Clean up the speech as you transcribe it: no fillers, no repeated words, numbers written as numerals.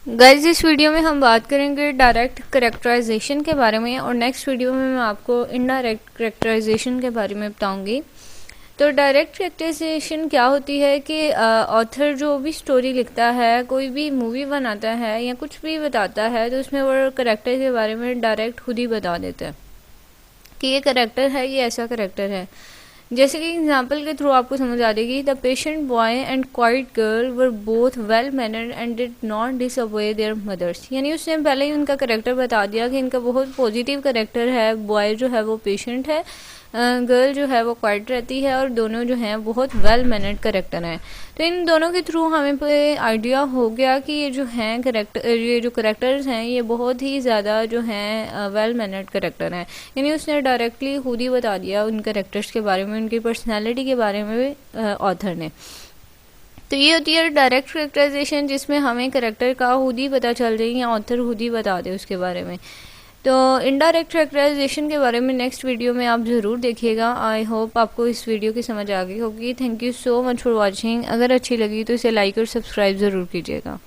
Guys इस video में हम बात करेंगे डायरेक्ट करेक्टराइजेशन के बारे में और नेक्स्ट वीडियो में मैं आपको इनडायरेक्ट करेक्टराइजेशन के बारे में बताऊंगी। तो डायरेक्ट करेक्टराइजेशन क्या होती है कि ऑथर जो भी स्टोरी लिखता है, कोई भी मूवी बनाता है या कुछ भी बताता है, तो उसमें वो करेक्टर के बारे में डायरेक्ट खुद ही बता देता है कि ये करेक्टर है, ये ऐसा करेक्टर है। जैसे कि एग्जाम्पल के थ्रू आपको समझ आ जाएगी। The patient boy and quiet girl were both well mannered and did not disobey their mothers. यानी उसने पहले ही उनका करेक्टर बता दिया कि इनका बहुत पॉजिटिव करेक्टर है। बॉय जो है वो पेशेंट है, गर्ल जो है वो क्वाइट रहती है, और दोनों जो हैं बहुत वेल मैनर्ड करेक्टर हैं। तो इन दोनों के थ्रू हमें पे आइडिया हो गया कि ये जो हैं करेक्टर, ये जो करेक्टर्स हैं ये बहुत ही ज़्यादा जो हैं वेल मैनर्ड करेक्टर हैं। यानी उसने डायरेक्टली खुद ही बता दिया उन करेक्टर्स के बारे में, उनकी पर्सनैलिटी के बारे में ऑथर ने। तो ये होती है डायरेक्ट करेक्टराइजेशन, जिसमें हमें करेक्टर का खुद ही पता चल जाए या ऑथर खुद ही बता दे उसके बारे में। तो इनडायरेक्ट करेक्टराइजेशन के बारे में नेक्स्ट वीडियो में आप ज़रूर देखिएगा। आई होप आपको इस वीडियो की समझ आ गई होगी। Thank you so much for watching. अगर अच्छी लगी तो इसे लाइक और सब्सक्राइब ज़रूर कीजिएगा।